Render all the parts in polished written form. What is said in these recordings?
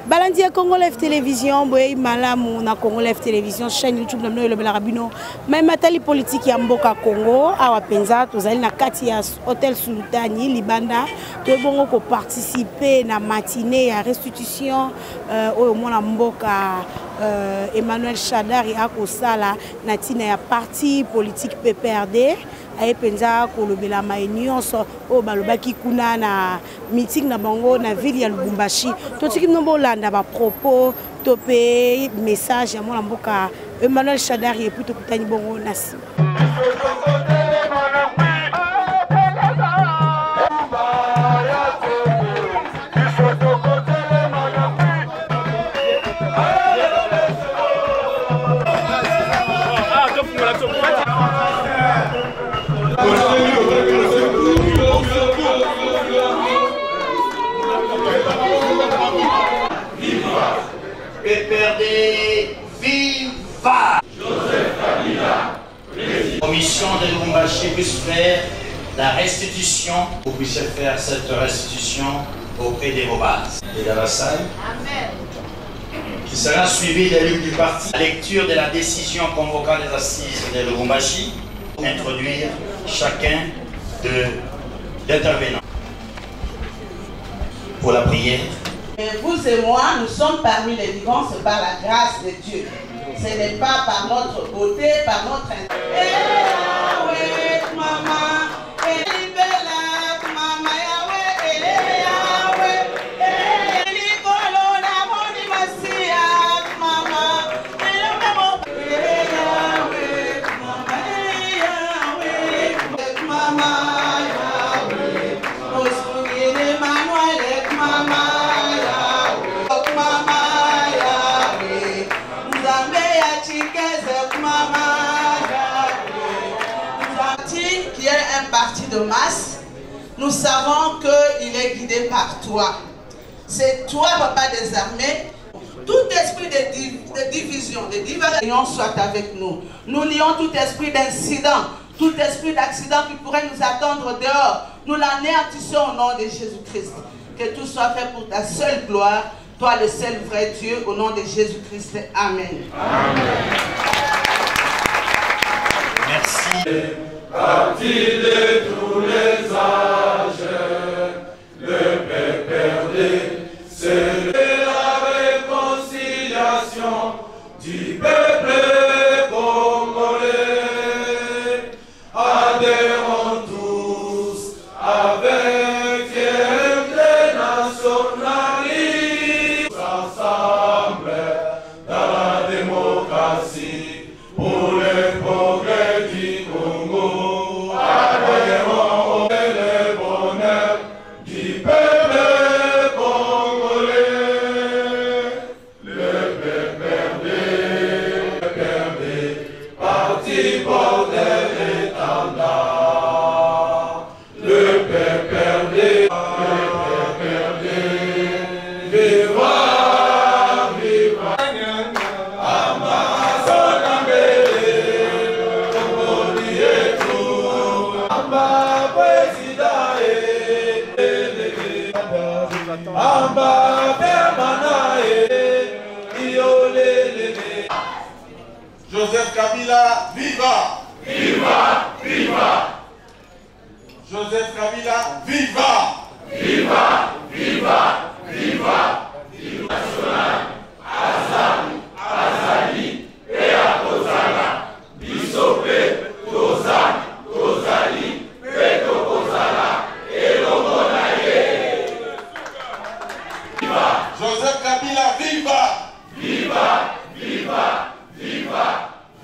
Balandia Congo Live Télévision, boy malamu na Congo Live Télévision, chaîne YouTube na mno le rabino. Même matali politique ya mboka Congo, awa penza tozali na kati ya Hôtel Sultani Libanda, to bongo ko participer na matinée ya restitution au mona mboka Emmanuel Chadari akosala na tina ya parti politique PPRD. Aye penza kolobela maenionso o balobaki kuna na meeting na bango na ville ya Lubumbashi totiki nombo landa ba propos topé message ya mwana mboka Emmanuel Chadari et plutôt kutani bongo nasi PPRD, viva! Joseph Kabila, président. Commission de Lubumbashi puisse faire la restitution. Vous puissiez faire cette restitution auprès de vos bases et de la salle. Amen. Qui sera suivie des luttes du parti. La lecture de la décision convoquant les assises de Lubumbashi. Introduire chacun d'intervenants. Pour la prière. Et vous et moi, nous sommes parmi les vivants, c'est par la grâce de Dieu. Ce n'est pas par notre beauté, par notre qui est un parti de masse, nous savons qu'il est guidé par toi. C'est toi, Papa des armées. Tout esprit de division, de diversion soit avec nous. Nous lions tout esprit d'incident, tout esprit d'accident qui pourrait nous attendre dehors. Nous l'anéantissons au nom de Jésus-Christ. Que tout soit fait pour ta seule gloire, toi le seul vrai Dieu, au nom de Jésus-Christ. Amen. Amen. Merci. Parti de tous les âges, le PPRD, c'est la réconciliation du peuple congolais. Adhérons tous avec fierté nationaliste, ensemble dans la démocratie pour le progrès du Congo. Joseph Kabila, viva! Viva! Viva! Joseph Kabila, viva! Viva! Viva! Viva! Viva! National, Azam, Azali, Pea Kozala, Bisope, Tozan, Tozali, Peto Kozala, Elomonaye. Viva! Joseph Kabila, viva! Viva! Viva! Viva!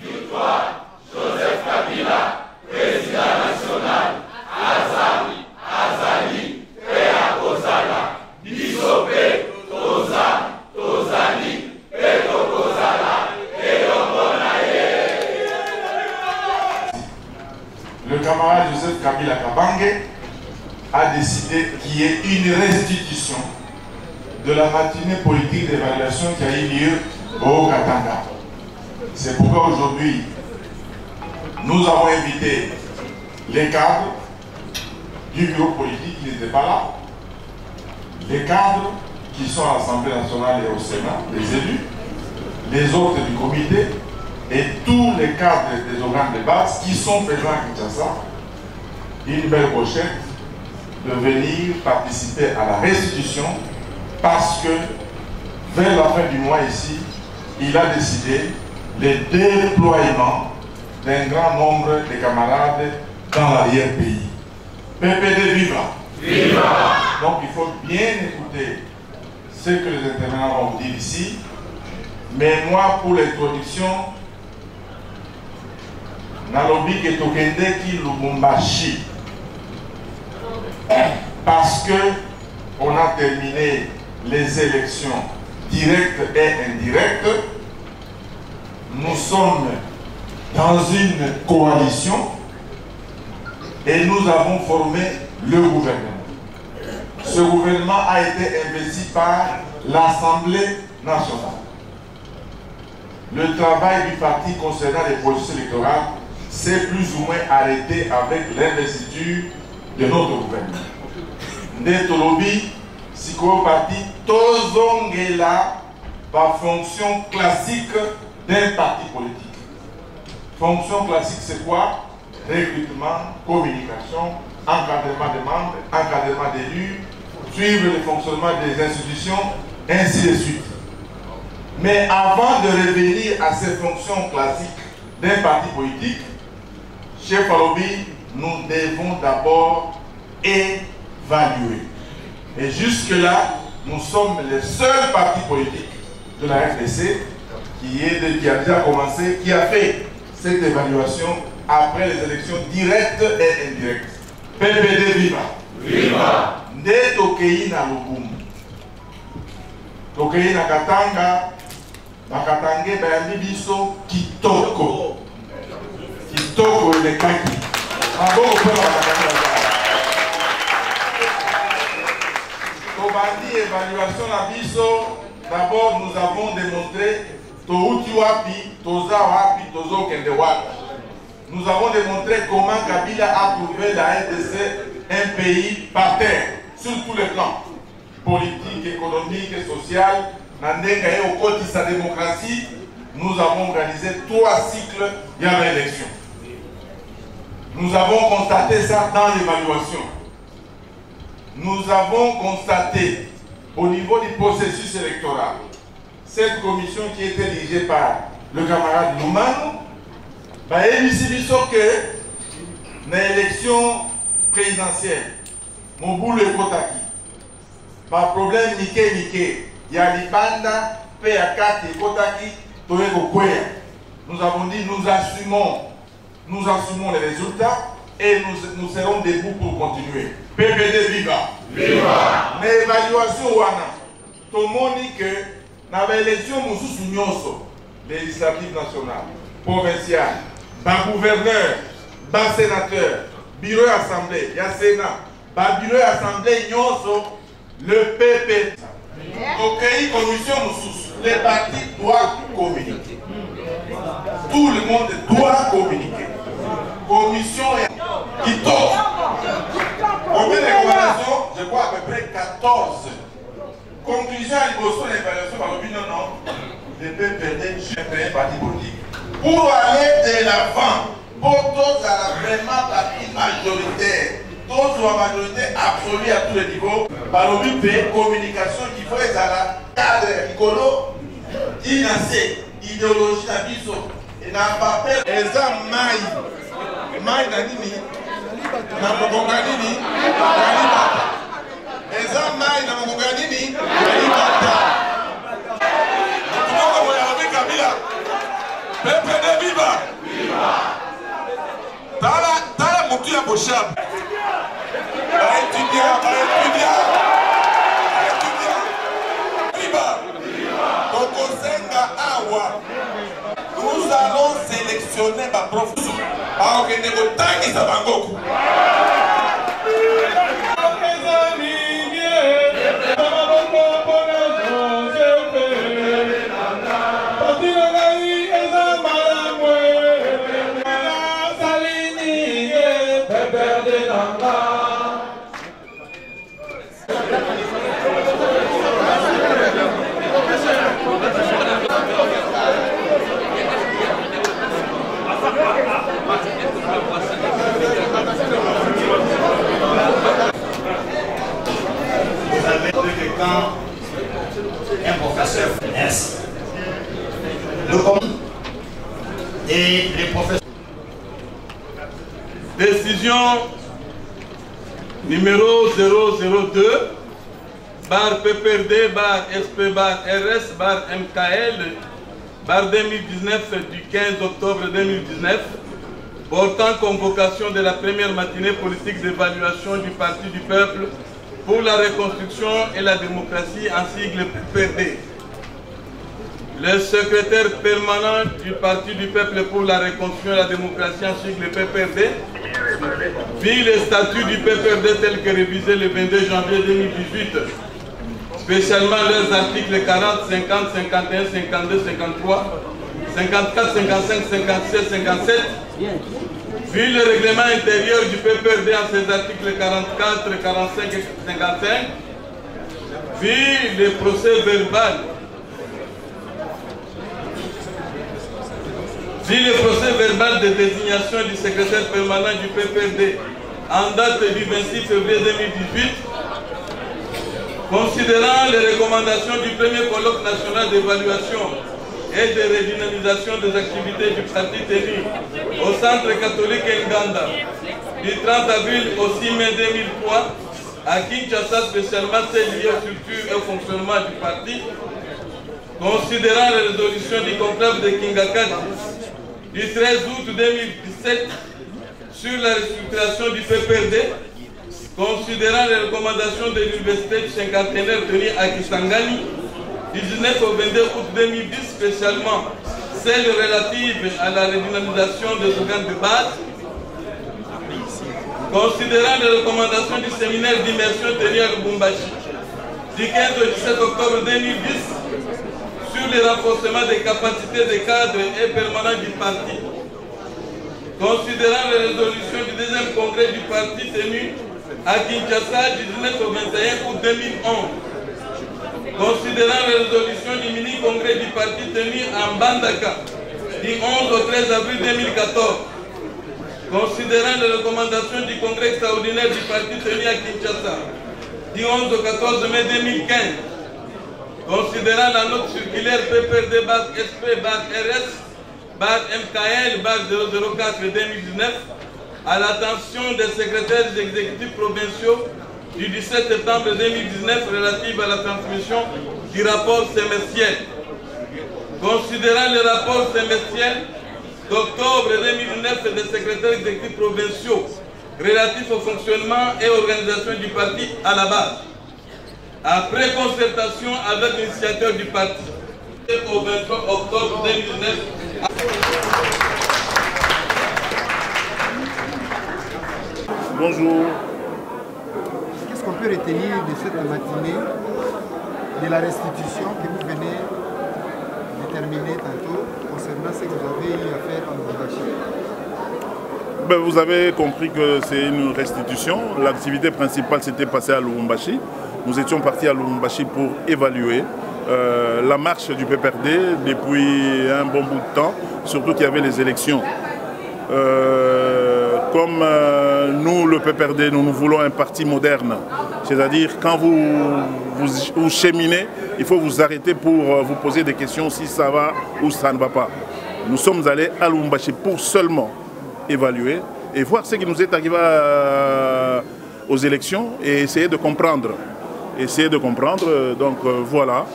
Victoire! Joseph Kabila, président national, Azali, Azali, Pea Kozala, Bisope, Tozan, Tozali, Peto Kozala, Elomonaye. Le camarade Joseph Kabila Kabange a décidé qu'il y ait une restitution de la matinée politique d'évaluation qui a eu lieu au Katanga. C'est pourquoi aujourd'hui, nous avons invité les cadres du bureau politique qui n'étaient pas là, les cadres qui sont à l'Assemblée nationale et au Sénat, les élus, les autres du comité et tous les cadres des organes de base qui sont présents à Kinshasa, une belle pochette de venir participer à la restitution parce que vers la fin du mois ici, il a décidé le déploiement d'un grand nombre de camarades dans l'arrière-pays. PPD viva! Viva! Donc il faut bien écouter ce que les intervenants vont vous dire ici. Mais moi, pour l'introduction, nalobi ke tokende ki Lubumbashi. Parce que on a terminé les élections directes et indirectes. Nous sommes dans une coalition et nous avons formé le gouvernement. Ce gouvernement a été investi par l'Assemblée nationale. Le travail du parti concernant les processus électoraux s'est plus ou moins arrêté avec l'investiture de notre gouvernement. Ndetolobi, Siko Parti, Tozongela, par fonction classique d'un parti politique. Fonction classique, c'est quoi? Recrutement, communication, encadrement des membres, encadrement d'élus, suivre le fonctionnement des institutions, ainsi de suite. Mais avant de revenir à ces fonctions classiques d'un parti politique, chef Alobi, nous devons d'abord évaluer. Et jusque-là, nous sommes les seuls partis politiques de la RDC qui a déjà commencé, qui a fait cette évaluation après les élections directes et indirectes. PPD viva! Viva! Nde tokei na Lubumu. Tokei na Katanga, Bakatange bayambi biso kitoko. Kitoko le kaki. Bravo pour Bakatange. Tobandi évaluation na biso. D'abord nous avons démontré Touti wapi, Toza wapi, Tozo kende wapi. Nous avons démontré comment Kabila a trouvé la RDC un pays par terre, sur tous les plans, politique, économique et social. Au côté de sa démocratie, nous avons organisé 3 cycles de l'élection. Nous avons constaté ça dans l'évaluation. Nous avons constaté au niveau du processus électoral, cette commission qui était dirigée par le camarade Loumano, il y que dans l'élection présidentielle, mon boulot est Kotaki. Par problème, Nike. Il y a Libanda, P.A.K. Kotaki, Toyeko Kweya. Nous avons dit, nous assumons les résultats et nous serons debout pour continuer. PPD viva! Viva! Mais évaluation wana, tout le monde dit que dans l'élection, nous sommes législative nationale, provinciale, bas gouverneur, bas sénateur, bureau assemblée, il y a Sénat, bas bureau assemblée, le PP. Donc, commission, les partis doivent communiquer. Tout le monde doit communiquer. Commission qui tombe. Combien de recommandations? Je crois à peu près 14. Conclusion à l'évolution de l'évaluation par l'opinion, non. Le PPD, je fais un parti politique. Pour aller de l'avant, pour tous à la vraiment partie majoritaire. Tous la majorité absolue à tous les niveaux, par le but de communication qui faut être à la cadre écolo, inacé, idéologie à biso, et n'a pas peur. Et ça, maï nanini, n'a pas bonganini, et ça, maï n'a pas bonganini, PPD viva! Tala moutou ya boshab. Nous allons sélectionner ma prof. Alors que nous avons division numéro 002, bar PPRD, bar SP, bar RS, bar MKL, bar 2019 du 15 octobre 2019, portant convocation de la première matinée politique d'évaluation du Parti du Peuple pour la reconstruction et la démocratie en sigle PPRD. Le secrétaire permanent du Parti du Peuple pour la reconstruction et la démocratie en sigle PPRD vit les statuts du PPRD tels que révisés le 22 janvier 2018, spécialement leurs articles 40, 50, 51, 52, 53, 54, 55, 56, 57, vu le règlement intérieur du PPRD en ses articles 44, 45 et 55, vu le procès verbal, de désignation du secrétaire permanent du PPRD en date du 26 février 2018, considérant les recommandations du premier colloque national d'évaluation et de redynamisation des activités du parti tenu au centre catholique Nganda du 30 avril au 6 mai 2003 à Kinshasa, spécialement celles liées aux structures et au fonctionnement du parti, considérant les résolutions du conclave de Kingakati du 13 août 2017 sur la restructuration du PPRD, considérant les recommandations de l'université du cinquantenaire tenue à Kisangani du 19 au 22 août 2010, spécialement celles relatives à la redynamisation des organes de base, considérant les recommandations du séminaire d'immersion tenu à Lubumbashi du 15 au 17 octobre 2010 sur le renforcement des capacités des cadres et permanents du parti, considérant les résolutions du deuxième congrès du parti tenu à Kinshasa du 19 au 21 août 2011, considérant les résolutions du mini-congrès du parti tenu à Mbandaka du 11 au 13 avril 2014, considérant les recommandations du congrès extraordinaire du parti tenu à Kinshasa du 11 au 14 mai 2015, considérant la note circulaire PPRD base SP base RS base MKL base 004 2019 à l'attention des secrétaires exécutifs provinciaux du 17 septembre 2019 relative à la transmission du rapport semestriel. Considérant le rapport semestriel d'octobre 2019 des secrétaires exécutifs provinciaux relatifs au fonctionnement et organisation du parti à la base, après concertation avec l'initiateur du parti, au 23 octobre 2019. Bonjour. Qu'est-ce qu'on peut retenir de cette matinée, de la restitution que vous venez de terminer tantôt, concernant ce que vous avez eu à faire en Lubumbashi? Vous avez compris que c'est une restitution. L'activité principale s'était passée à Lubumbashi. Nous étions partis à Lubumbashi pour évaluer la marche du PPRD depuis un bon bout de temps, surtout qu'il y avait les élections. Comme nous, le PPRD, nous voulons un parti moderne. C'est-à-dire, quand vous cheminez, il faut vous arrêter pour vous poser des questions si ça va ou ça ne va pas. Nous sommes allés à Lubumbashi pour seulement évaluer et voir ce qui nous est arrivé aux élections et essayer de comprendre. Donc voilà.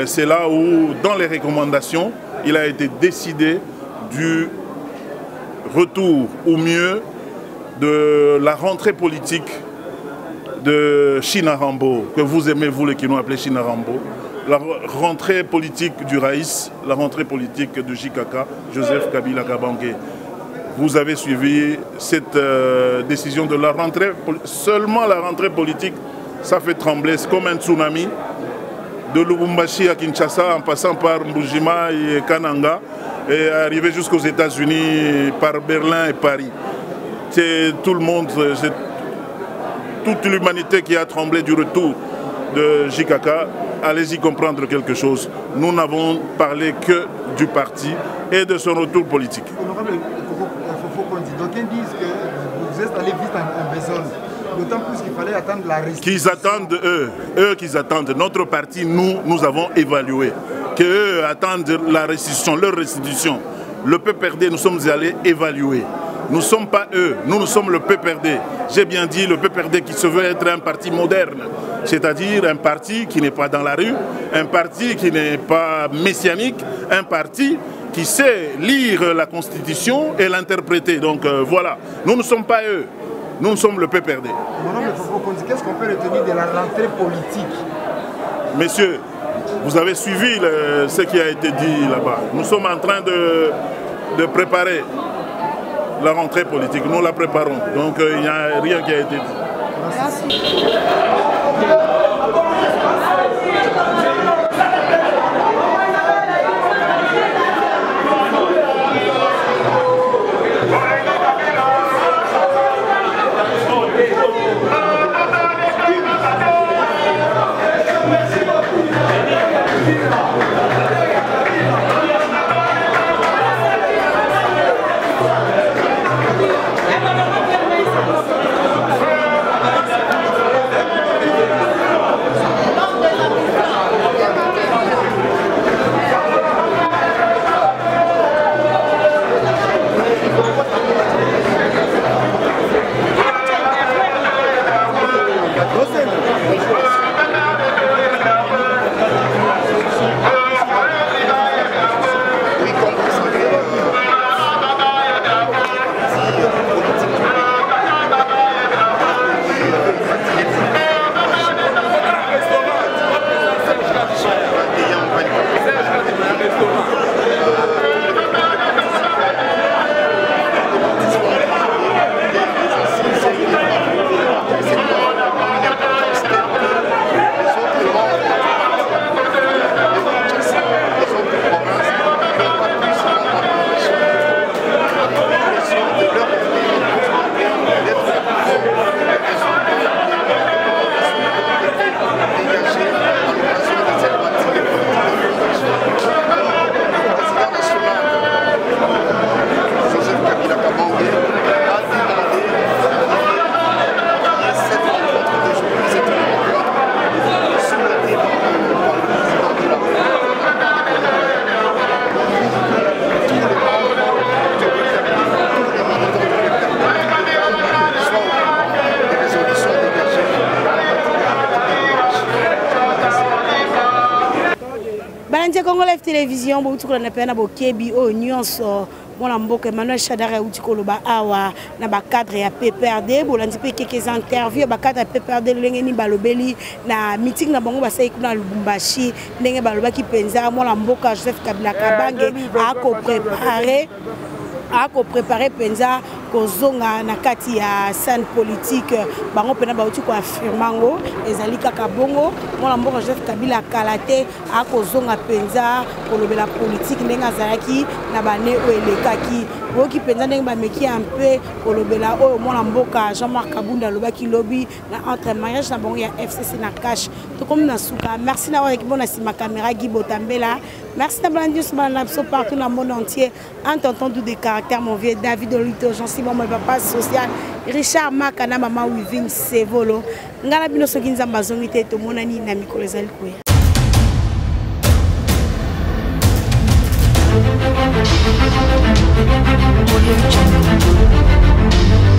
C'est là où, dans les recommandations, il a été décidé du retour, ou mieux, de la rentrée politique de Chinarambo, que vous aimez, vous les qui nous appelez Chinarambo, la rentrée politique du Raïs, la rentrée politique de JKK, Joseph Kabila Kabange. Vous avez suivi cette décision de la rentrée, seulement la rentrée politique, ça fait trembler, c'est comme un tsunami, de Lubumbashi à Kinshasa, en passant par Mbujima et Kananga, et arrivé jusqu'aux États-Unis, par Berlin et Paris. C'est tout le monde, c'est toute l'humanité qui a tremblé du retour de JKK. Allez-y comprendre quelque chose. Nous n'avons parlé que du parti et de son retour politique. Honorable Fofo-Kondi, d'aucuns disent que vous êtes allé vite en besogne. D'autant plus qu'il fallait attendre la restitution. Qu'ils attendent eux qu'ils attendent. Notre parti, nous avons évalué. Qu'eux attendent la restitution, leur restitution. Le PPRD, nous sommes allés évaluer. Nous ne sommes pas eux, nous sommes le PPRD. J'ai bien dit le PPRD qui se veut être un parti moderne, c'est-à-dire un parti qui n'est pas dans la rue, un parti qui n'est pas messianique, un parti qui sait lire la Constitution et l'interpréter. Donc voilà, nous ne sommes pas eux, nous sommes le PPRD. Qu'est-ce qu'on peut retenir de la rentrée politique? Messieurs, vous avez suivi ce qui a été dit là-bas. Nous sommes en train de préparer la rentrée politique. Nous la préparons. Donc il n'y a rien qui a été dit. Merci. Congo Live Télévision, beaucoup de gens na bokebi o nyonso mona mboka Emmanuel Chadara uti koloba awa na ba cadre ya PPRD bolandi pe quelques interviews ba cadre ya PPRD lenge ni balobeli na meeting na bango basai kuna Lubumbashi ndenge balobaki penza mona mboka Joseph Kabila Kabange a préparé penza kozonga na kati ya scène politique bango pena bauti ko affirmango ezali kaka bongo mona mboka Joseph Kabila Kalate a kozonga penza kolobela politique ndenga zalaki na bane o elekaki boki penza ndenge ba meki un peu kolobela o mona mboka Jean-Marc Kabunda lobaki lobby na entre mariage na bango ya FCC na cash to comme na suka. Merci na avec bona sima caméra Guy Botambela. Merci na Blandius Manapso partout dans le monde entier. En tentant de caractère mon vieux David Olito Jean Simon mon papa social Richard Makana mama Wivin Sevolo ngala bino soki nzamba zongi te to monani na mikolo ezali koya. Audio Jungle.